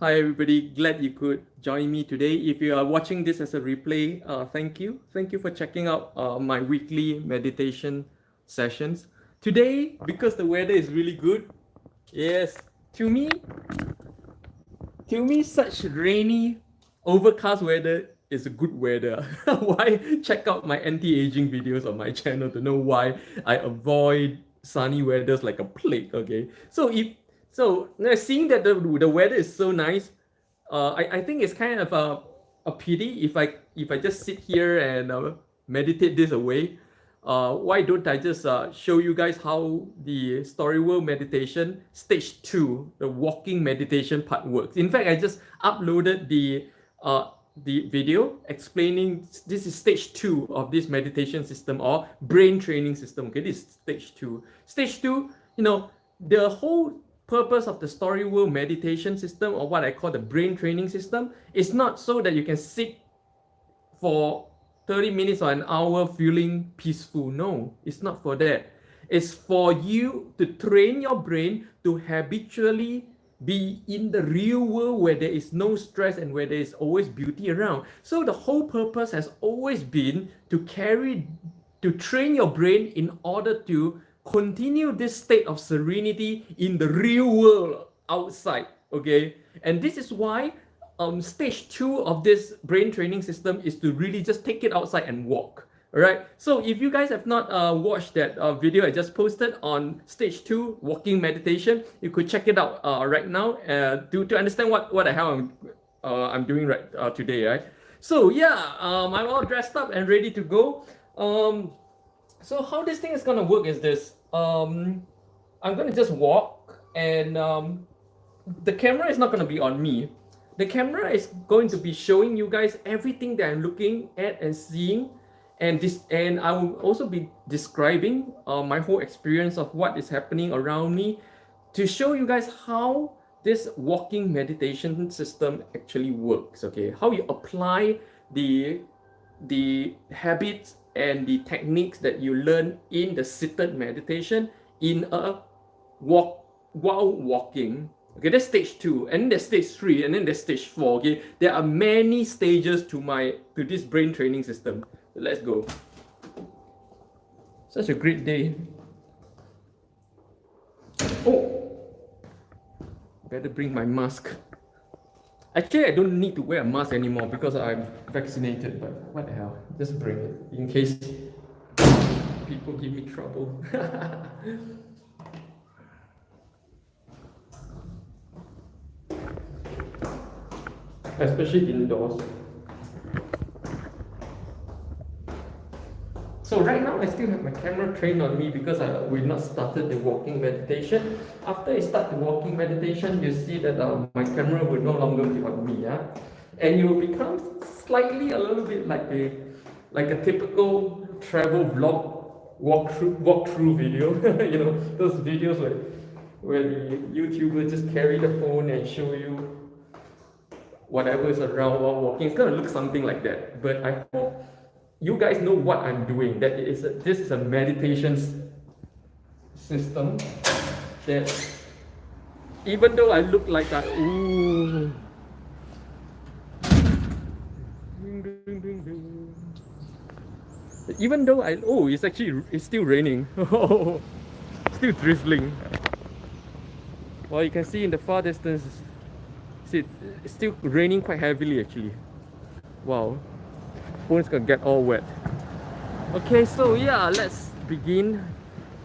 Hi everybody, glad you could join me today. If you are watching this as a replay, thank you. Thank you for checking out my weekly meditation sessions. Today, because the weather is really good, yes, to me, such rainy, overcast weather is a good weather. Why? Check out my anti-aging videos on my channel to know why I avoid sunny weathers like a plague. Okay, seeing that the weather is so nice, I think it's kind of a pity if I just sit here and meditate this away. Why don't I just show you guys how the story world meditation stage 2, the walking meditation part works. In fact, I just uploaded the video explaining this is stage 2 of this meditation system or brain training system. Okay, this is stage 2. Stage 2, the whole purpose of the story world meditation system, or what I call the brain training system, is not so that you can sit for 30 minutes or an hour feeling peaceful. No, it's not for that. It's for you to train your brain to habitually be in the real world where there is no stress and where there is always beauty around. So the whole purpose has always been to train your brain in order to continue this state of serenity in the real world outside. Okay, and this is why stage 2 of this brain training system is to really just take it outside and walk. All right, so if you guys have not watched that video I just posted on stage 2 walking meditation, you could check it out right now to understand what the hell I'm doing right today, right? So yeah, I'm all dressed up and ready to go. So how this thing is gonna work is this. I'm gonna just walk, and the camera is not gonna be on me. The camera is going to be showing you guys everything that I'm looking at and seeing, and I will also be describing my whole experience of what is happening around me to show you guys how this walking meditation system actually works. Okay, how you apply the habits and the techniques that you learn in the seated meditation in a walk while walking. Okay, that's stage 2, and then there's stage 3, and then there's stage 4. Okay, there are many stages to this brain training system. So let's go. Such a great day. Oh, better bring my mask. Actually, I don't need to wear a mask anymore because I'm vaccinated, but what the hell, just bring it in case people give me trouble. Especially indoors. So right now I still have my camera trained on me because we've not started the walking meditation. After I start the walking meditation, you see that my camera will no longer be on me, yeah? And you will become slightly a little bit like a typical travel vlog walkthrough video. Those videos where the YouTuber just carry the phone and show you whatever is around while walking. It's gonna look something like that. But I hope you guys know what I'm doing. This is a meditation system that, even though I look like even though it's still raining. Still drizzling. Well, you can see in the far distance, it's still raining quite heavily actually. Wow, phone's gonna get all wet. Okay, so yeah, let's begin.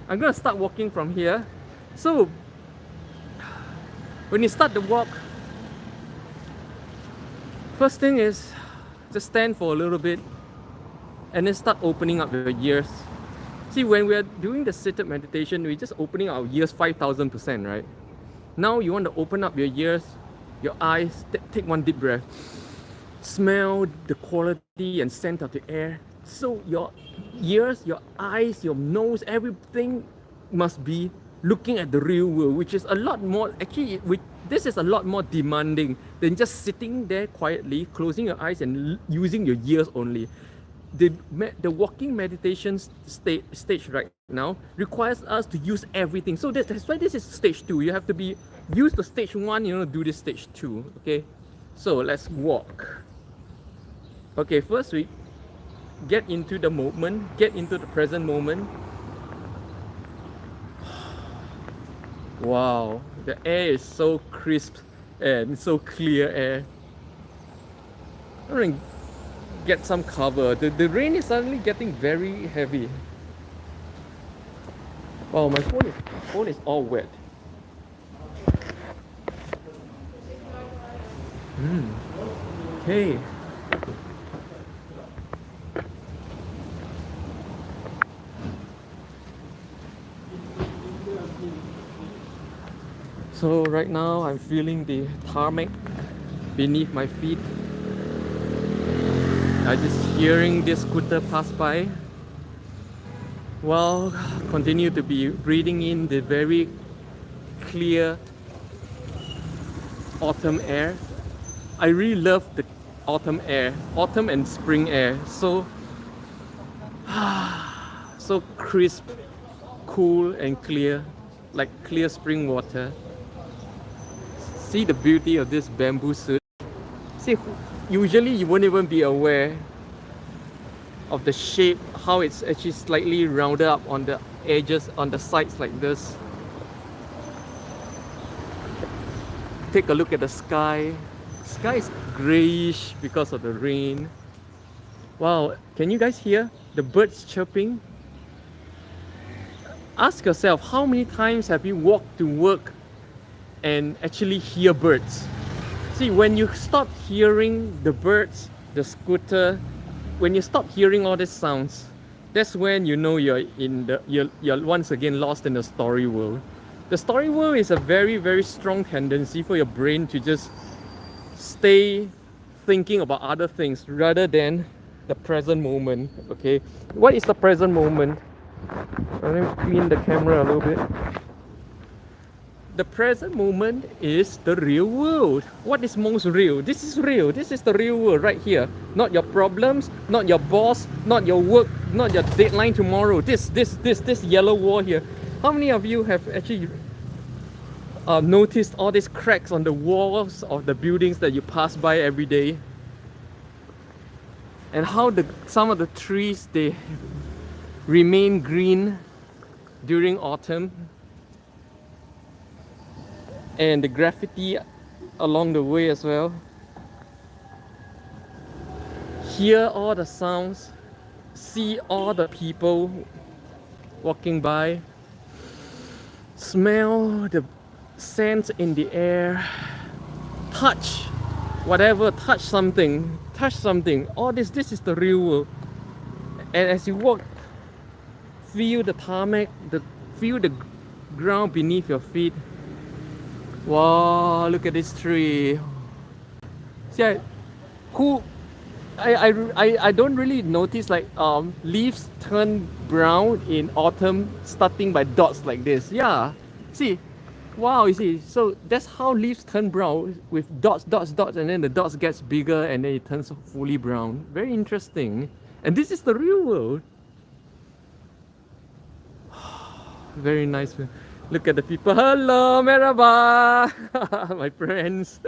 I'm gonna start walking from here. So when you start the walk, first thing is just stand for a little bit and then start opening up your ears. See, when we're doing the seated meditation, we're just opening our ears 5,000%, right? Now you want to open up your ears, your eyes. Take one deep breath. Smell the quality and scent of the air. So your ears, your eyes, your nose, everything must be looking at the real world, which is a lot more, actually, this is a lot more demanding than just sitting there quietly, closing your eyes and using your ears only. the walking meditation stage right now requires us to use everything. So that's why this is stage 2. You have to be used to stage 1, do this stage 2. Okay, so let's walk. Okay, first we get into the moment, get into the present moment. Wow, the air is so crisp and so clear air. I'm gonna get some cover. The rain is suddenly getting very heavy. Wow, my phone is all wet. Okay. So right now I'm feeling the tarmac beneath my feet. I'm just hearing this scooter pass by. Well, continue to be breathing in the very clear autumn air. I really love the autumn air, autumn and spring air. So crisp, cool and clear, like clear spring water. See the beauty of this bamboo suit. See, usually you won't even be aware of the shape, how it's actually slightly rounded up on the edges, on the sides like this. Take a look at the sky. Sky is grayish because of the rain. Wow, can you guys hear the birds chirping? Ask yourself, how many times have you walked to work and actually hear birds? See, when you stop hearing the birds, the scooter, when you stop hearing all these sounds, that's when you know you're once again lost in the story world. The story world is a very, very strong tendency for your brain to just stay thinking about other things rather than the present moment. Okay, what is the present moment? Let me clean the camera a little bit. The present moment is the real world. What is most real? This is real. This is the real world right here. Not your problems, not your boss, not your work, not your deadline tomorrow. This yellow wall here. How many of you have actually noticed all these cracks on the walls of the buildings that you pass by every day? And how some of the trees, they remain green during autumn, and the graffiti along the way as well. Hear all the sounds, see all the people walking by, smell the scent in the air, touch whatever, touch something. All this is the real world. And as you walk, feel the tarmac, feel the ground beneath your feet. Wow, look at this tree. See, I don't really notice like leaves turn brown in autumn, starting by dots like this. Yeah, see, wow, you see, so that's how leaves turn brown, with dots, and then the dots gets bigger and then it turns fully brown. Very interesting. And this is the real world. Very nice. Look at the people. Hello, merhaba, my friends.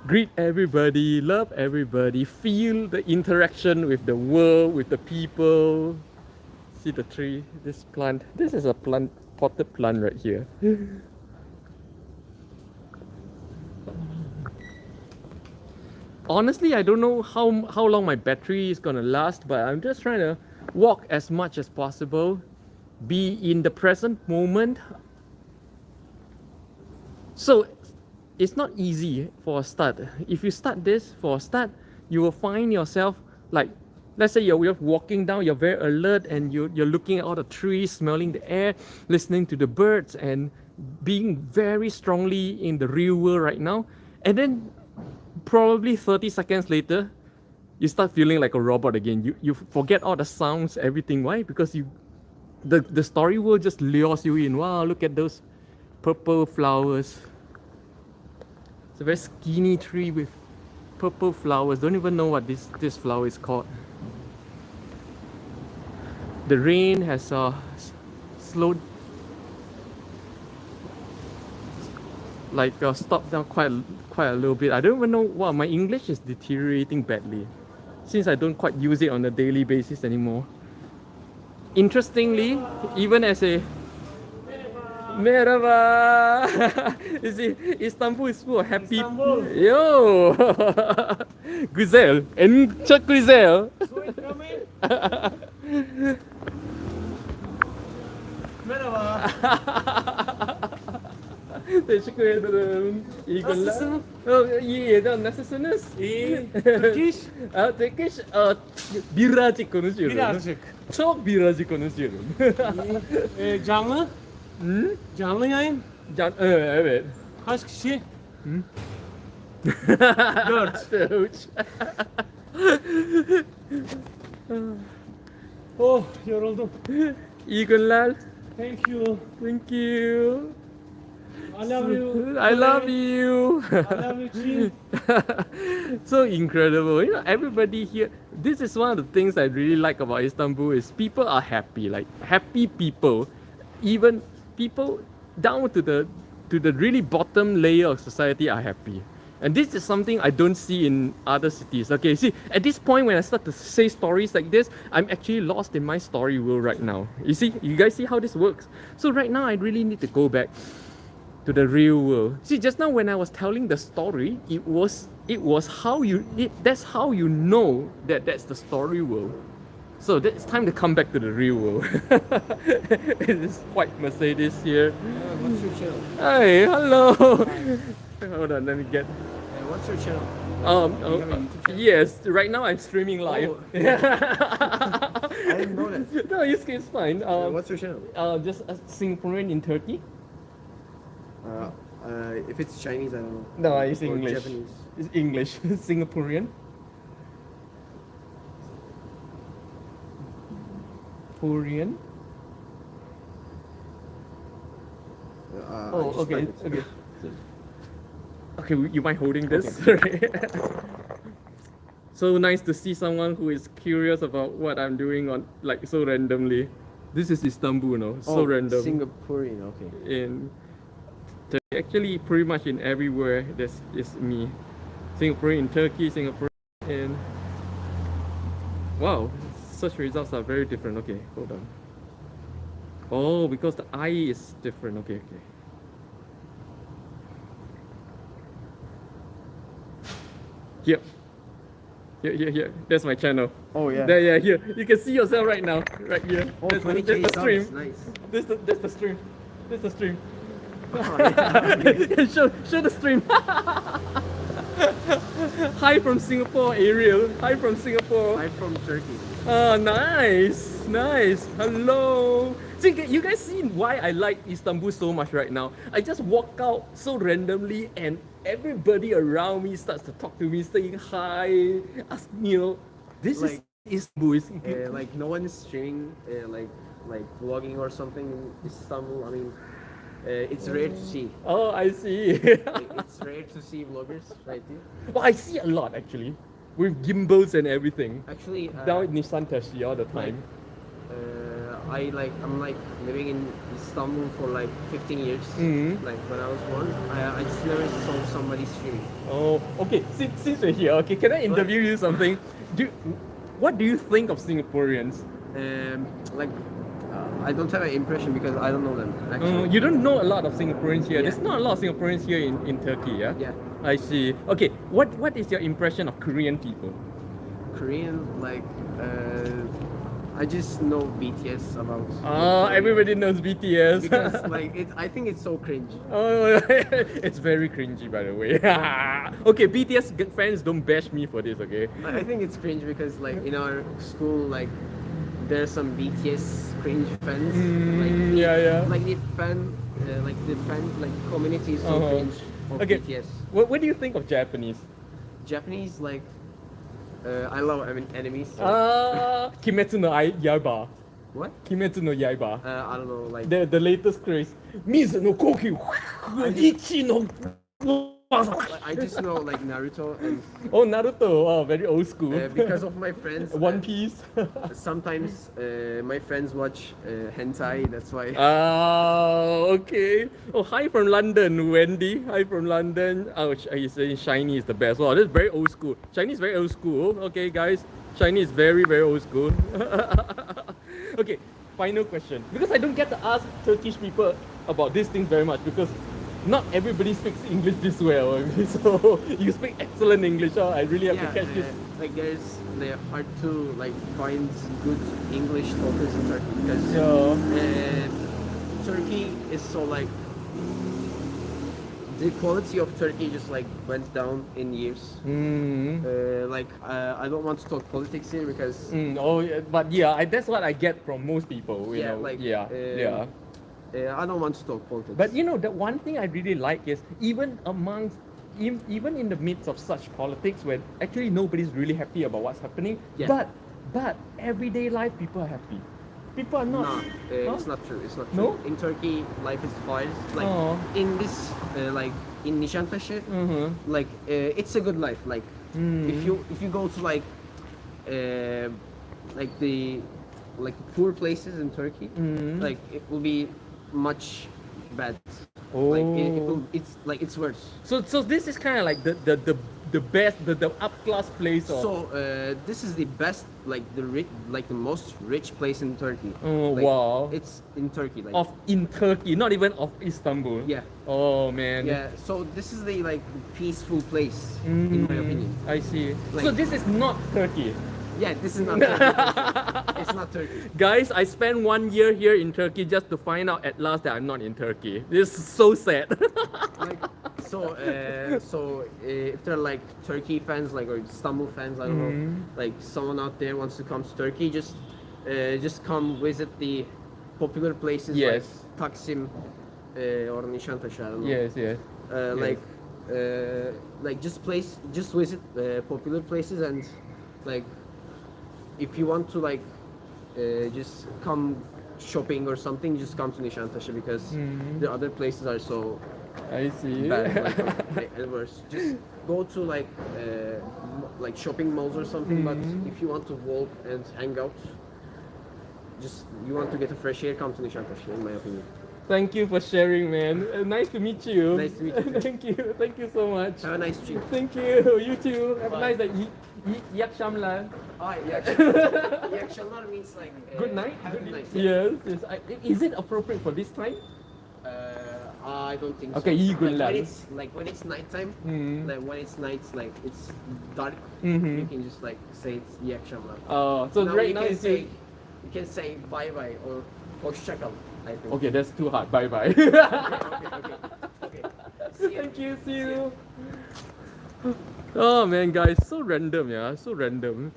Greet everybody, love everybody, feel the interaction with the world, with the people. See the tree, this plant. This is a plant, potted plant right here. Honestly, I don't know how long my battery is gonna last, but I'm just trying to walk as much as possible, be in the present moment. So it's not easy for a start. If you start this for a start, you will find yourself like, let's say you're walking down, you're very alert and you're looking at all the trees, smelling the air, listening to the birds, and being very strongly in the real world right now. And then probably 30 seconds later, you start feeling like a robot again. You forget all the sounds, everything. Why? Because the story world just lures you in. Wow, look at those purple flowers. It's a very skinny tree with purple flowers. Don't even know what this flower is called. The rain has slowed, stopped down quite a little bit. I don't even know. Wow, my English is deteriorating badly since I don't quite use it on a daily basis anymore. Interestingly, even as a Merhaba. You see, Istanbul is full of happy. Istanbul. Yo, güzel, en çok güzel. Merhaba. Teşekkür ederim. İyi günler. Nasılsın? İyi, nasılsınız? İyi. Turkish? Turkish, birazcık konuşuyorum. Birazcık. Çok birazcık konuşuyorum. Canlı? Hı? Canlı yayın. Evet. Kaç kişi? Hı? 4. Üç. Oh, yoruldum. İyi günler. Thank you. Thank you. I love you. I love you. I love you too. So incredible. You know, everybody here. This is one of the things I really like about Istanbul is people are happy. Like happy people, even people down to the really bottom layer of society are happy. And this is something I don't see in other cities. Okay, see, at this point when I start to say stories like this, I'm actually lost in my story world right now. You guys see how this works? So right now I really need to go back to the real world. See, just now when I was telling the story, it was that's how you know that that's the story world. So it's time to come back to the real world. It's white Mercedes here. What's your channel? Hey, hello. Hold on, let me get. What's your channel? Oh, have a YouTube channel? yes. Right now I'm streaming live. Oh. I didn't know that. No, it's fine. What's your channel? Just a Singaporean in Turkey. If it's Chinese, I don't know. No, it's Or English. Japanese. It's English. Singaporean. Korean. I Oh, just okay, typed it. okay. Okay, you mind holding this? So nice to see someone who is curious about what I'm doing on like so randomly. This is Istanbul, no? So Oh, random. Singaporean, okay. In Turkey, actually, pretty much in everywhere, this is me. Singaporean in Turkey, Singaporean in. Wow, search results are very different. Okay, hold on. Oh, because the I is different. Okay, okay. Here. Here. That's my channel. Oh yeah. There, yeah, here. You can see yourself right now. Right here. Oh, That's 20K the stream. subs, nice. That's the stream. That's the stream. Oh, yeah. show the stream. Hi from Singapore, Ariel. Hi from Singapore. I'm from Turkey. Oh, nice. Hello. See, you guys see why I like Istanbul so much right now? I just walk out so randomly and everybody around me starts to talk to me, saying hi, ask me, this Like- is Istanbul. Like no one is streaming, like vlogging or something in Istanbul. I mean, it's rare to see. Oh, I see. Like, it's rare to see vloggers right here. Well, I see a lot actually, with gimbals and everything. Actually, Down at Nissan Tashi all the time. I'm living in Istanbul for like 15 years. Mhm. Like when I was born, I just never saw somebody streaming. Oh, okay. Since we're here, okay, can I interview you something? What do you think of Singaporeans? Like I don't have an impression because I don't know them actually. You don't know a lot of Singaporeans here. Yeah. There's not a lot of Singaporeans here in Turkey, yeah? Yeah, I see. Okay, what is your impression of Korean people? Korean I just know BTS about. Korea. Everybody knows BTS. Because I think it's so cringe. Oh, it's very cringy, by the way. Okay, BTS fans, don't bash me for this, okay? I think it's cringe because like in our school there's some BTS cringe fans. Yeah. Like the fan community is so cringe of Okay. BTS. What do you think of Japanese? Japanese I love enemies. So. Kimetsu no Yaiba. What? Kimetsu no Yaiba. I don't know. Like The latest craze. Mizu no Kokyu. Ichi no Like, I just know like Naruto, and Oh, Naruto. Oh, very old school. because of my friends. One Piece. Sometimes my friends watch hentai. That's why. Oh, okay. Oh, hi from London, Wendy. Hi from London. Oh, he's saying Shiny is the best. Wow, this is very old school. Shiny is very old school. Okay, guys. Shiny is very, very old school. Okay, final question. Because I don't get to ask Turkish people about these things very much because not everybody speaks English this well. Okay? So you speak excellent English. Oh, I really have to catch this. like they're hard to like find good English talkers in Turkey because Turkey is so like the quality of Turkey just like went down in years. Like I don't want to talk politics here because Oh, yeah, but yeah, that's what I get from most people. You know, like yeah. I don't want to talk politics. But you know, the one thing I really like is even amongst, even in the midst of such politics where actually nobody's really happy about what's happening, Yeah. but everyday life people are happy. People are not. No, Huh? it's not true. It's not true. No? In Turkey, life is hard. Like Oh. in this, like in Nişantaşı, like it's a good life. Like if you go to like the poor places in Turkey, like it will be much bad. Like it's worse. So this is kind of like the best, the up class place. Of, So this is the best, like the most rich place in Turkey. Oh, Like, wow. It's in Turkey, like of in Turkey, not even of Istanbul. yeah. Oh man. Yeah, so this is the like peaceful place in my opinion. I see. Like- So this is not Turkey. Yeah, this is not Turkey. It's not Turkey. Guys, I spent 1 year here in Turkey just to find out at last that I'm not in Turkey. This is so sad. Like so if there are like Turkey fans, like or Istanbul fans, I don't know, like someone out there wants to come to Turkey, just come visit the popular places Yes. like Taksim or Nişantaşı. I don't know. Yes, yes. Like just visit popular places, and like if you want to like just come shopping or something, just come to Nişantaşı because the other places are so I see. bad, like and worse. Just go to like shopping malls or something. But if you want to walk and hang out, just you want to get a fresh air, come to Nişantaşı, in my opinion. Thank you for sharing, man. Nice to meet you. Nice to meet you. Thank you so much. Have a nice trip. Thank you. You too. Have a Bye. nice day. İyi akşamlar. İyi akşamlar means like Good night. Have a good night. Yes. Yes. Is it appropriate for this time? I don't think Okay, so. iyi günler. When it's nighttime, like when it's nights, like it's dark, Mhm. you can just like say it's iyi akşamlar. So Now right you now can it's say you can say bye bye or hoşça kal, I think. okay. That's too hard. Bye bye. Okay. See you. Thank you. See you. Oh man, guys, so random, yeah, so random.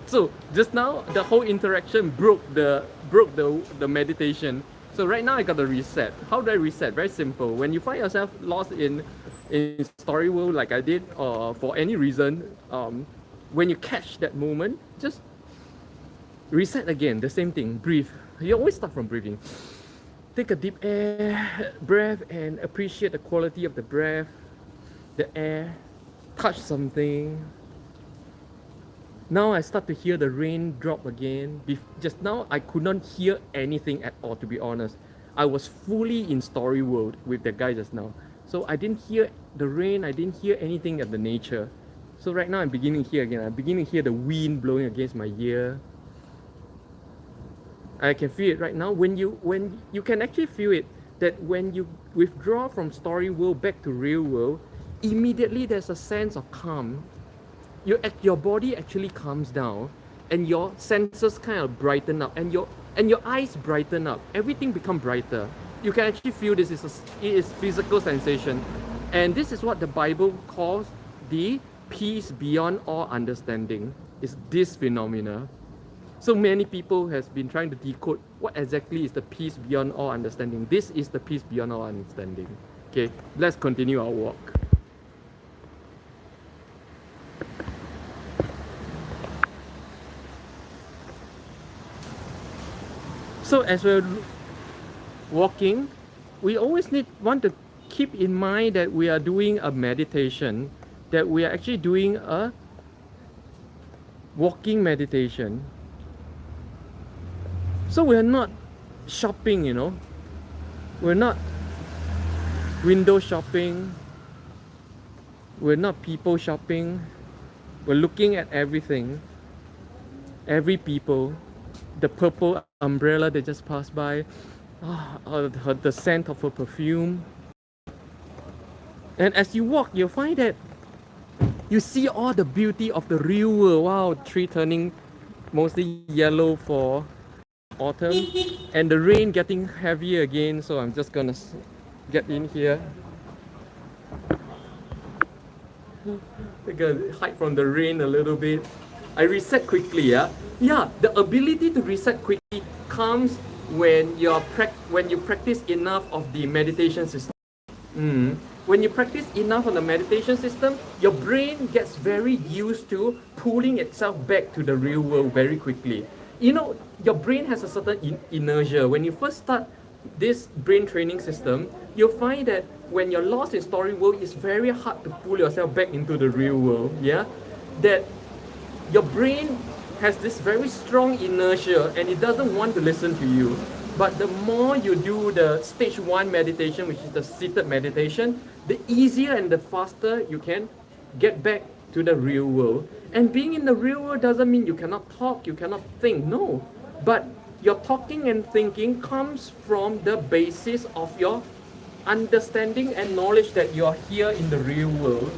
So just now the whole interaction broke the meditation. So right now I got to reset. How do I reset? Very simple. When you find yourself lost in story world like I did, or for any reason, when you catch that moment, just reset again. The same thing. Breathe. You always start from breathing. Take a deep breath and appreciate the quality of the breath, the air. Touch something. Now I start to hear the rain drop again. Just now I could not hear anything at all, to be honest. I was fully in story world with the guy just now. So I didn't hear the rain, I didn't hear anything of the nature. So right now I'm beginning to hear again. I'm beginning to hear the wind blowing against my ear. I can feel it right now. When you can actually feel it, that when you withdraw from story world back to real world, immediately there's a sense of calm. Your body actually calms down, and your senses kind of brighten up, and your eyes brighten up. Everything becomes brighter. You can actually feel this it is physical sensation, and this is what the Bible calls the peace beyond all understanding. Is this phenomena? So many people has been trying to decode what exactly is the peace beyond all understanding. This is the peace beyond all understanding. Okay, let's continue our walk. So as we're walking, we always want to keep in mind that we are doing a meditation, that we are actually doing a walking meditation. So we're not shopping, you know. We're not window shopping. We're not people shopping. We're looking at everything, every people, the purple umbrella that just passed by, the scent of a perfume. And as you walk, you'll find that you see all the beauty of the real world. Wow, tree turning mostly yellow for autumn, and the rain getting heavy again. So I'm just gonna get in here. I'm gonna hide from the rain a little bit. I reset quickly, yeah. Yeah, the ability to reset quickly comes when when you practice enough of the meditation system. When you practice enough on the meditation system, your brain gets very used to pulling itself back to the real world very quickly. You know, your brain has a certain inertia. When you first start this brain training system, you'll find that when you're lost in story world, it's very hard to pull yourself back into the real world. Yeah, that your brain has this very strong inertia and it doesn't want to listen to you. But the more you do the stage 1 meditation, which is the seated meditation, the easier and the faster you can get back to the real world. And being in the real world doesn't mean you cannot talk, you cannot think, no. But your talking and thinking comes from the basis of your understanding and knowledge that you're here in the real world.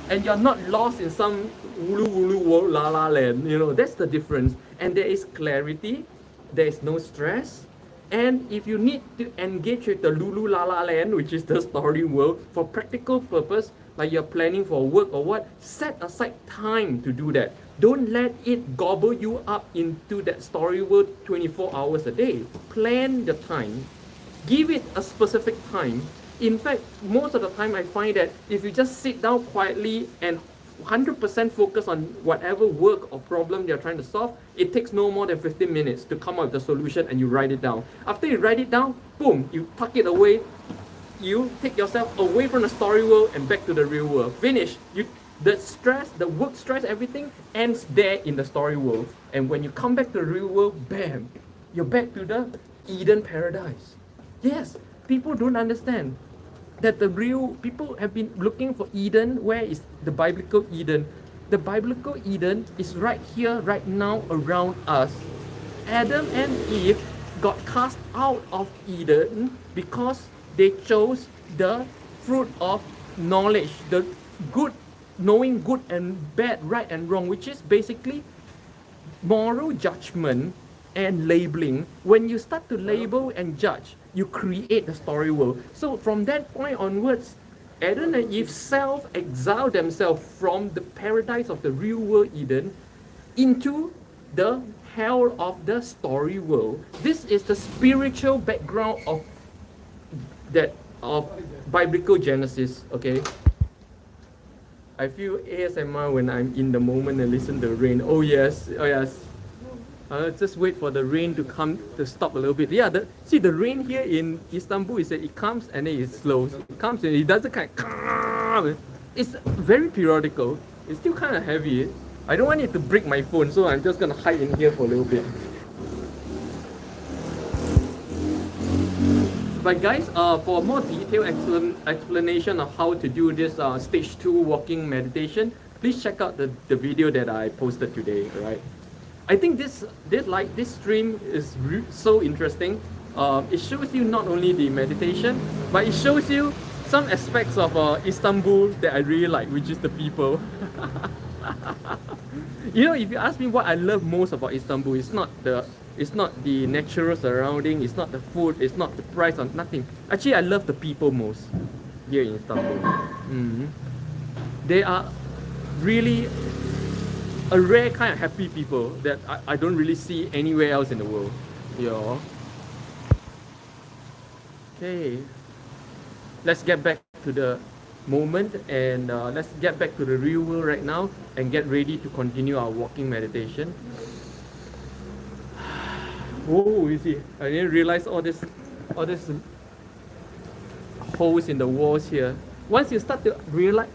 And you're not lost in some wulu wulu world, la la land, you know, that's the difference. And there is clarity, there is no stress. And if you need to engage with the Lulu La La Land, which is the story world, for practical purpose, like you're planning for work or what, set aside time to do that. Don't let it gobble you up into that story world 24 hours a day. Plan the time. Give it a specific time. In fact, most of the time I find that if you just sit down quietly and 100% focus on whatever work or problem you're trying to solve, it takes no more than 15 minutes to come up with the solution and you write it down. After you write it down, boom, you tuck it away, you take yourself away from the story world and back to the real world. Finish. The stress, the work stress, everything ends there in the story world. And when you come back to the real world, bam, you're back to the Eden paradise. Yes, people don't understand that the real people have been looking for Eden. Where is the biblical Eden? The biblical Eden is right here, right now, around us. Adam and Eve got cast out of Eden because they chose the fruit of knowledge, the good, knowing good and bad, right and wrong, which is basically moral judgment and labeling. When you start to label and judge, you create the story world. So from that point onwards, Adam and Eve self-exiled themselves from the paradise of the real world Eden into the hell of the story world. This is the spiritual background of biblical Genesis. Okay, I feel ASMR when I'm in the moment and listen to the rain. Oh yes, oh yes. Just wait for the rain to come, to stop a little bit. Yeah, see the rain here in Istanbul is that it comes and then it slows. It comes and it doesn't kind of, it's very periodical. It's still kind of heavy. I don't want it to break my phone, so I'm just gonna hide in here for a little bit. But guys, for more detailed explanation of how to do this stage 2 walking meditation, please check out the video that I posted today. Right? I think this stream is so interesting. It shows you not only the meditation, but it shows you some aspects of Istanbul that I really like, which is the people. You know, if you ask me what I love most about Istanbul, it's not the natural surrounding, it's not the food, it's not the price, or nothing. Actually, I love the people most here in Istanbul. They are really a rare kind of happy people that I don't really see anywhere else in the world. Yeah. Okay. Let's get back to the moment and let's get back to the real world right now and get ready to continue our walking meditation. Oh, you see, I didn't realize all this holes in the walls here. Once you start to realize,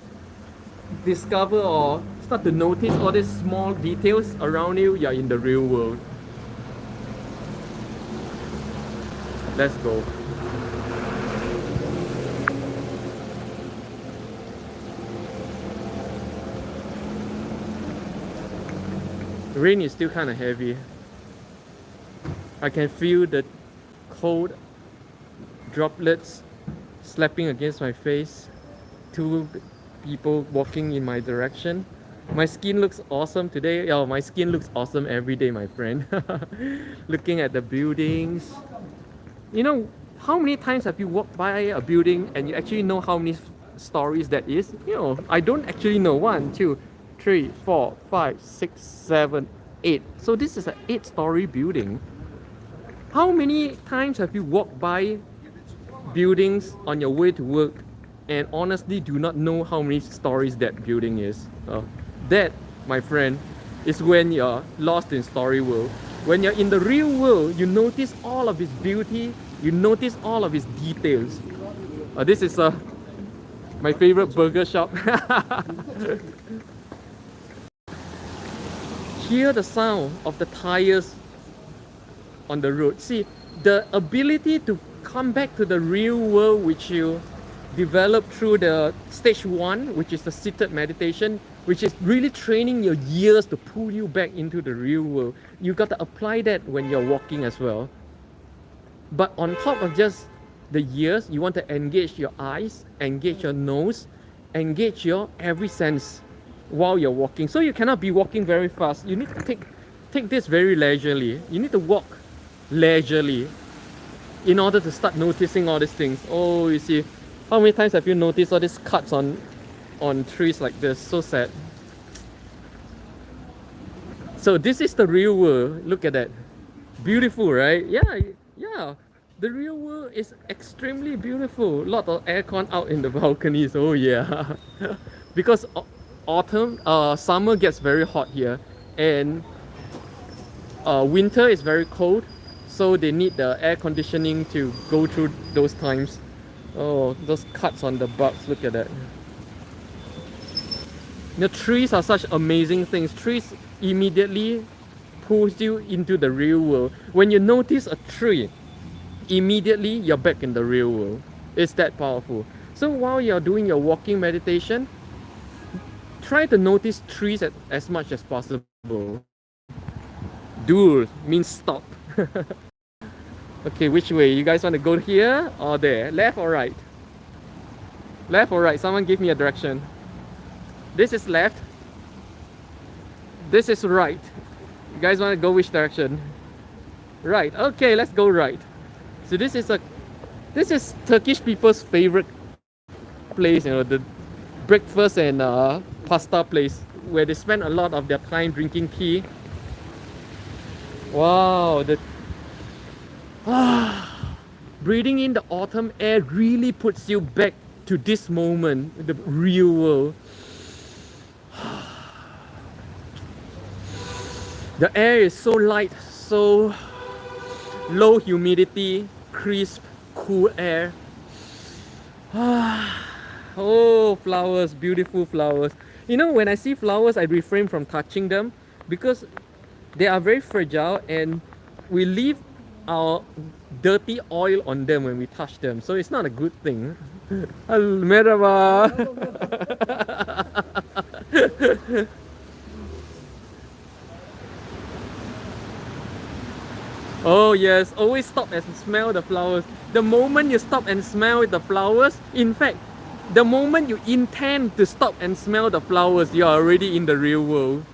discover or start to notice all these small details around you, you're in the real world. Let's go. The rain is still kind of heavy. I can feel the cold droplets slapping against my face. Two people walking in my direction. My skin looks awesome today. Oh, my skin looks awesome every day, my friend. Looking at the buildings. You know, how many times have you walked by a building and you actually know how many stories that is? You know, I don't actually know. 1, 2, 3, 4, 5, 6, 7, 8. So this is an 8-story building. How many times have you walked by buildings on your way to work and honestly do not know how many stories that building is? That, my friend, is when you're lost in story world. When you're in the real world, you notice all of its beauty, you notice all of its details. This is my favorite burger shop. Hear the sound of the tires on the road. See, the ability to come back to the real world, which you develop through the stage 1, which is the seated meditation, which is really training your ears to pull you back into the real world. You got to apply that when you're walking as well. But on top of just the ears, you want to engage your eyes, engage your nose, engage your every sense while you're walking. So you cannot be walking very fast. You need to take this very leisurely. You need to walk leisurely in order to start noticing all these things. Oh, you see, how many times have you noticed all these cuts on trees like this? So sad. So this is the real world. Look at that. Beautiful, right? Yeah. The real world is extremely beautiful. Lot of aircon out in the balconies. Oh yeah. Because summer gets very hot here, and winter is very cold. So they need the air conditioning to go through those times. Oh, those cuts on the bugs, look at that. The trees are such amazing things. Trees immediately pulls you into the real world. When you notice a tree, immediately you're back in the real world. It's that powerful. So while you're doing your walking meditation, try to notice trees as much as possible. Dur means stop. Okay, which way? You guys want to go here or there? Left or right? Left or right? Someone give me a direction. This is left. This is right. You guys want to go which direction? Right. Okay, let's go right. So this is Turkish people's favorite place, you know, the breakfast and pasta place where they spend a lot of their time drinking tea. Wow, breathing in the autumn air really puts you back to this moment, the real world. The air is so light, so low humidity, crisp, cool air. Oh, flowers, beautiful flowers. You know, when I see flowers, I refrain from touching them because they are very fragile and we leave our dirty oil on them when we touch them. So it's not a good thing. Merhaba. Oh yes, always stop and smell the flowers. The moment you stop and smell the flowers, in fact, the moment you intend to stop and smell the flowers, you are already in the real world.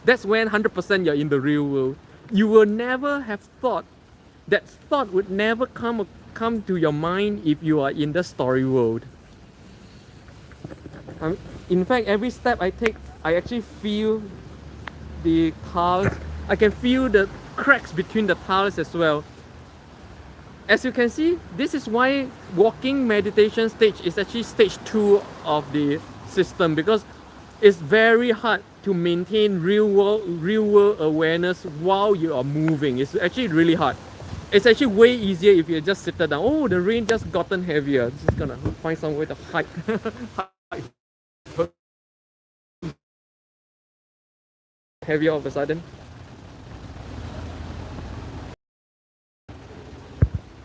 That's when 100% you're in the real world. You will never have thought, that thought would never come to your mind if you are in the story world. In fact, every step I take, I actually feel the tiles. I can feel the cracks between the tiles as well. As you can see, this is why walking meditation stage is actually stage 2 of the system, because it's very hard to maintain real world awareness while you are moving. It's actually really hard. It's actually way easier if you just sit down. Oh, the rain just gotten heavier. Just gonna find some way to hide. hide heavier all of a sudden.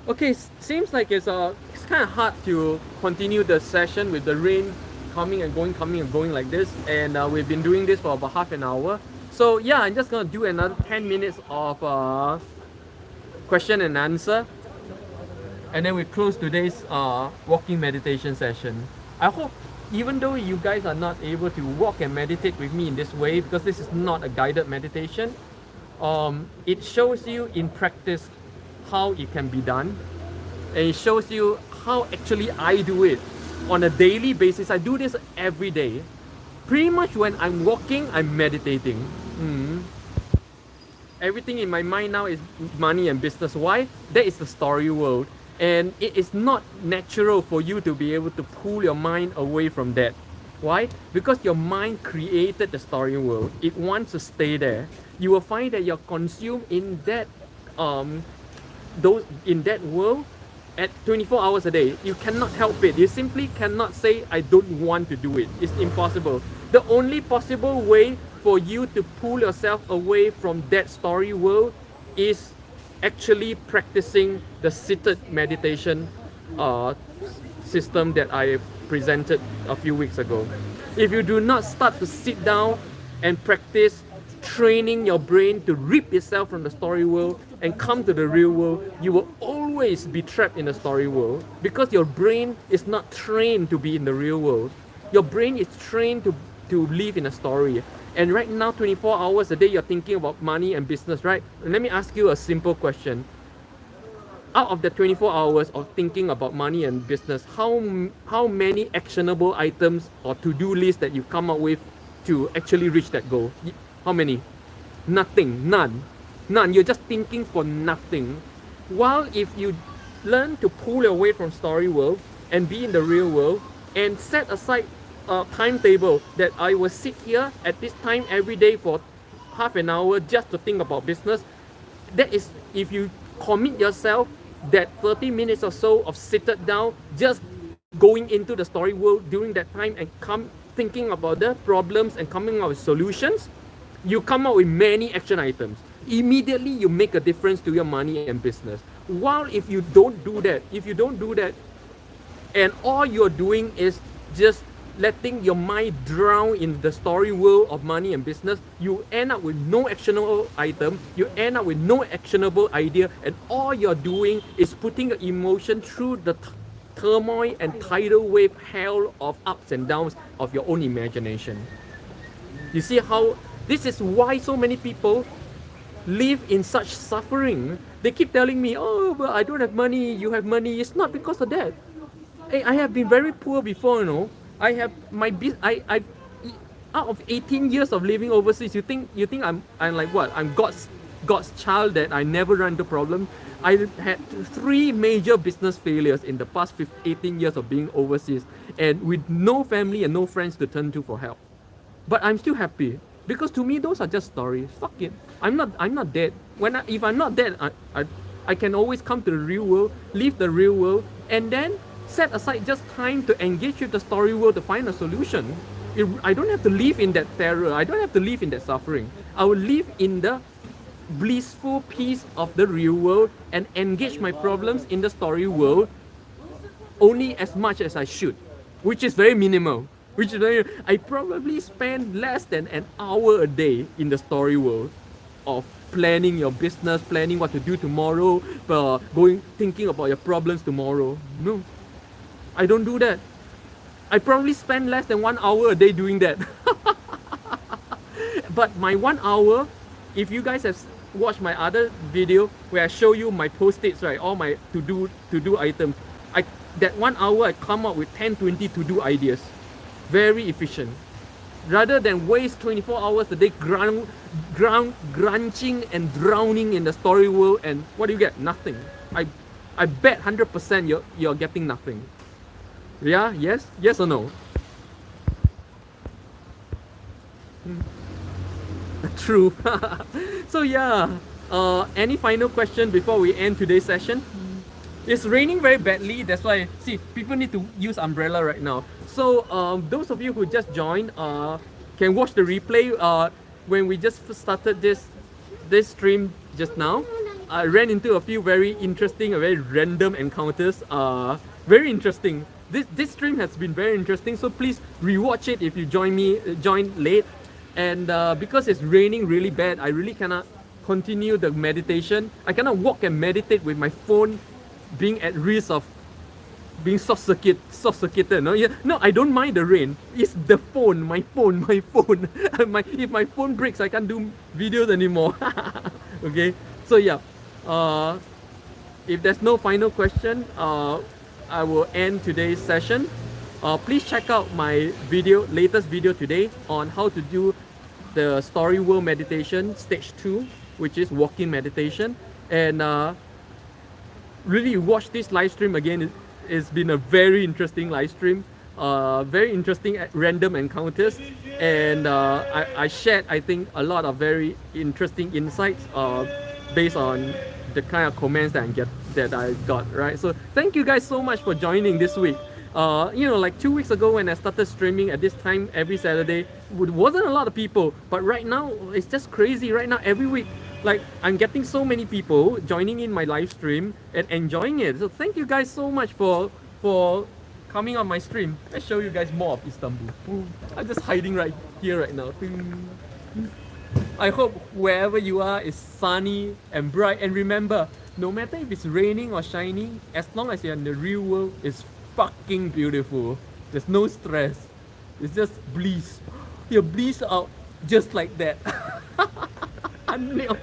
Okay, seems like it's kind of hard to continue the session with the rain coming and going like this. And we've been doing this for about half an hour. So yeah, I'm just gonna do another 10 minutes of question and answer, and then we close today's walking meditation session. I hope, even though you guys are not able to walk and meditate with me in this way, because this is not a guided meditation, it shows you in practice how it can be done, and it shows you how actually I do it on a daily basis. I do this every day. Pretty much when I'm walking, I'm meditating. Everything in my mind now is money and business. Why? That is the story world. And it is not natural for you to be able to pull your mind away from that. Why? Because your mind created the story world. It wants to stay there. You will find that you're consumed in that in that world at 24 hours a day. You cannot help it. You simply cannot say, I don't want to do it. It's impossible. The only possible way for you to pull yourself away from that story world is actually practicing the seated meditation system that I presented a few weeks ago. If you do not start to sit down and practice training your brain to rip itself from the story world and come to the real world, you will always be trapped in the story world, because your brain is not trained to be in the real world. Your brain is trained to live in a story. And right now, 24 hours a day, you're thinking about money and business, right? Let me ask you a simple question. Out of the 24 hours of thinking about money and business, how many actionable items or to-do lists that you come up with to actually reach that goal? How many? Nothing. None. You're just thinking for nothing. While if you learn to pull away from story world and be in the real world and set aside a timetable that I will sit here at this time every day for half an hour just to think about business, that is, if you commit yourself that 30 minutes or so of seated down, just going into the story world during that time and come thinking about the problems and coming up with solutions, you come up with many action items. Immediately you make a difference to your money and business. While if you don't do that, and all you're doing is just letting your mind drown in the story world of money and business, you end up with no actionable item, you end up with no actionable idea, and all you're doing is putting your emotion through the turmoil and tidal wave hell of ups and downs of your own imagination. You see how this is why so many people live in such suffering. They keep telling me, oh, but I don't have money, you have money. It's not because of that. Hey, I have been very poor before, you know. I have my I out of 18 years of living overseas, you think I'm like what? I'm God's child that I never run into problems. I had 3 major business failures in the past 18 years of being overseas, and with no family and no friends to turn to for help. But I'm still happy, because to me those are just stories. Fuck it. I'm not dead. If I'm not dead, I can always come to the real world, live the real world, and then set aside just time to engage with the story world to find a solution. I don't have to live in that terror. I don't have to live in that suffering. I will live in the blissful peace of the real world and engage my problems in the story world only as much as I should, which is very minimal. I probably spend less than an hour a day in the story world of planning your business, planning what to do tomorrow, thinking about your problems tomorrow. No, I don't do that. I probably spend less than 1 hour a day doing that. But my 1 hour, if you guys have watched my other video where I show you my post-its, right, all my to-do items, that 1 hour I come up with 10-20 to-do ideas. Very efficient. Rather than waste 24 hours a day grunching and drowning in the story world, and what do you get? Nothing. I bet 100% you're getting nothing. Yeah? Yes or no? True. So yeah, Any final question before we end today's session? It's raining very badly. That's why, see, people need to use umbrella right now. So those of you who just joined can watch the replay. When we just started this stream just now, I ran into a few very interesting, very random encounters. Very interesting. This stream has been very interesting. So please rewatch it if you join late. And because it's raining really bad, I really cannot continue the meditation. I cannot walk and meditate with my phone being at risk of being short-circuited. No, yeah, no, I don't mind the rain. It's the phone, my phone. If my phone breaks, I can't do videos anymore. Okay, so yeah, if there's no final question, I will end today's session. Please check out my latest video today on how to do the story world meditation stage 2, which is walking meditation. And really watch this live stream again. It's been a very interesting live stream, very interesting random encounters, and I shared, I think, a lot of very interesting insights based on the kind of comments that I got, right? So thank you guys so much for joining this week. Like 2 weeks ago when I started streaming at this time every Saturday, it wasn't a lot of people, but right now it's just crazy. Right now, every week, like, I'm getting so many people joining in my live stream and enjoying it. So thank you guys so much for coming on my stream. Let's show you guys more of Istanbul. I'm just hiding right here right now. I hope wherever you are is sunny and bright. And remember, no matter if it's raining or shining, as long as you're in the real world, it's fucking beautiful. There's no stress. It's just bliss. You bliss out just like that. Unreal.